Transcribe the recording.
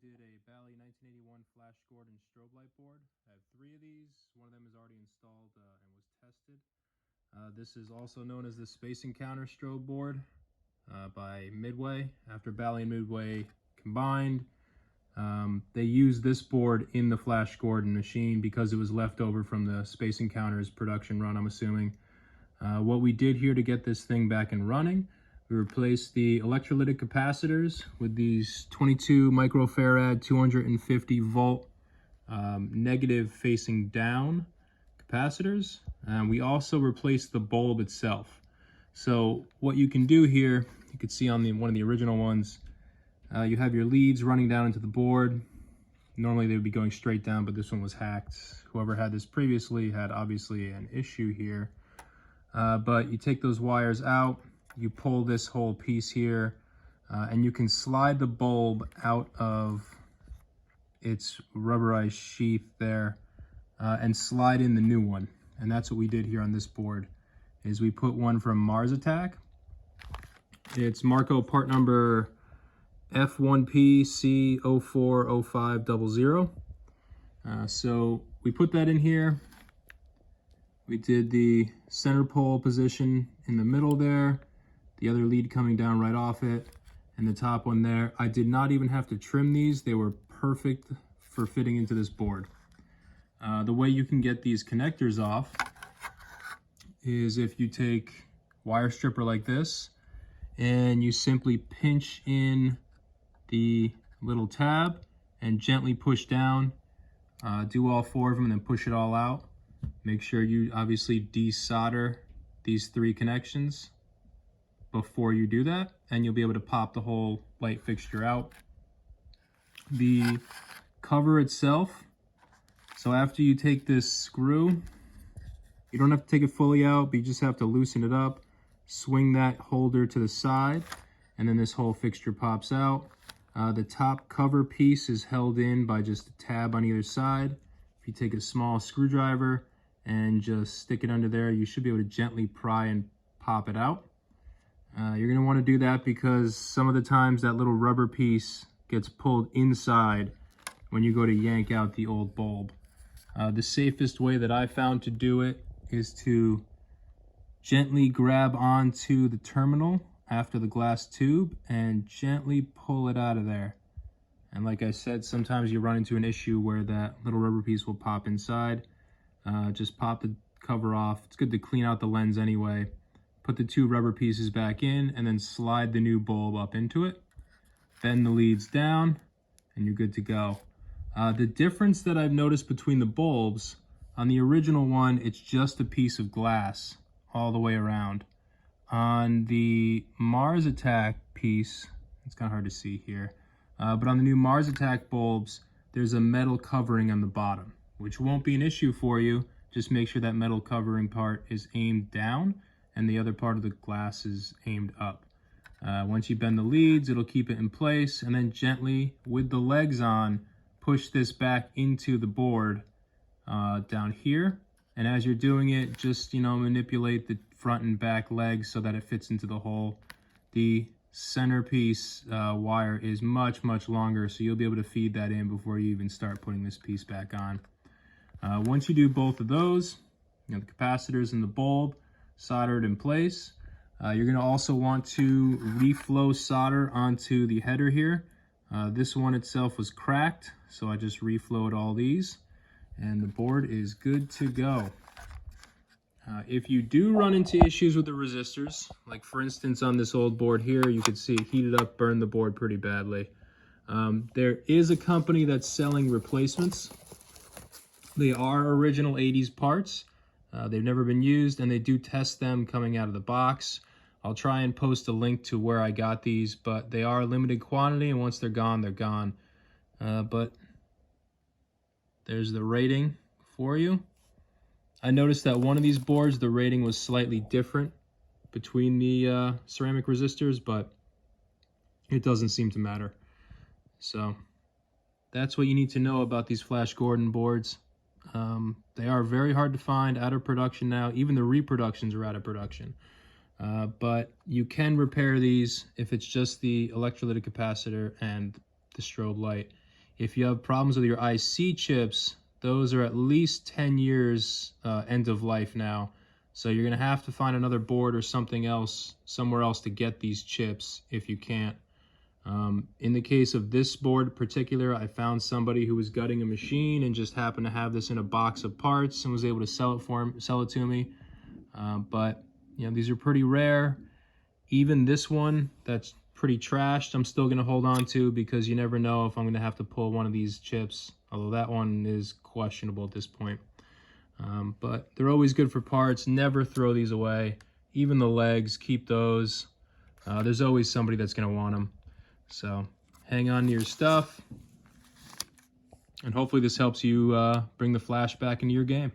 did a Bally 1981 Flash Gordon strobe light board. I have 3 of these. One of them is already installed and was tested. This is also known as the Space Encounter strobe board by Midway. After Bally and Midway combined, they used this board in the Flash Gordon machine because it was left over from the Space Encounter's production run, I'm assuming. What we did here to get this thing back and running, we replaced the electrolytic capacitors with these 22 microfarad, 250 volt negative facing down capacitors. We also replaced the bulb itself. So what you can do here, you can see on one of the original ones, you have your leads running down into the board. Normally they would be going straight down, but this one was hacked. Whoever had this previously had obviously an issue here. But you take those wires out, you pull this whole piece here, and you can slide the bulb out of its rubberized sheath there and slide in the new one. And that's what we did here on this board, is we put one from Mars Attack. It's Marco part number F1PC040500. So we put that in here. We did the center pole position in the middle there, the other lead coming down right off it, and the top one there. I did not even have to trim these. They were perfect for fitting into this board. The way you can get these connectors off is if you take wire stripper like this and you simply pinch in the little tab and gently push down. Do all 4 of them and then push it all out. Make sure you obviously desolder these 3 connections before you do that, and you'll be able to pop the whole light fixture out. The cover itself, so after you take this screw, you don't have to take it fully out, but you just have to loosen it up, swing that holder to the side, and then this whole fixture pops out. The top cover piece is held in by just a tab on either side. If you take a small screwdriver and just stick it under there, you should be able to gently pry and pop it out. You're going to want to do that because some of the times that little rubber piece gets pulled inside when you go to yank out the old bulb. The safest way that I found to do it is to gently grab onto the terminal after the glass tube and gently pull it out of there. And like I said, sometimes you run into an issue where that little rubber piece will pop inside. Just pop the cover off. It's good to clean out the lens anyway. Put the 2 rubber pieces back in and then slide the new bulb up into it. Bend the leads down and you're good to go. The difference that I've noticed between the bulbs, on the original one, it's just a piece of glass all the way around. On the Mars Attack piece, it's kind of hard to see here, but on the new Mars Attack bulbs, there's a metal covering on the bottom, which won't be an issue for you. Just make sure that metal covering part is aimed down and the other part of the glass is aimed up. Once you bend the leads, it'll keep it in place, and then gently, with the legs on, push this back into the board down here. And as you're doing it, just, manipulate the front and back legs so that it fits into the hole. The centerpiece wire is much, much longer, so you'll be able to feed that in before you even start putting this piece back on. Once you do both of those, the capacitors and the bulb soldered in place, you're going to also want to reflow solder onto the header here. This one itself was cracked, so I just reflowed all these, and the board is good to go. If you do run into issues with the resistors, like for instance on this old board here, you can see it heated up, burned the board pretty badly. There is a company that's selling replacements. They are original 80s parts. They've never been used, and they do test them coming out of the box. I'll try and post a link to where I got these, but they are limited quantity, and once they're gone, they're gone. But there's the rating for you. I noticed that one of these boards, the rating was slightly different between the ceramic resistors, but it doesn't seem to matter. So that's what you need to know about these Flash Gordon boards. They are very hard to find, out of production now. Even the reproductions are out of production. But you can repair these if it's just the electrolytic capacitor and the strobe light. If you have problems with your IC chips, those are at least 10 years end of life now. So you're going to have to find another board or something else, somewhere else to get these chips if you can't. In the case of this board in particular, I found somebody who was gutting a machine and just happened to have this in a box of parts and was able to sell it to me. But you know, these are pretty rare. Even this one that's pretty trashed, I'm still going to hold on to, because you never know if I'm going to have to pull one of these chips, although that one is questionable at this point. But they're always good for parts. Never throw these away. Even the legs, keep those. There's always somebody that's going to want them. So hang on to your stuff, and hopefully this helps you bring the Flash back into your game.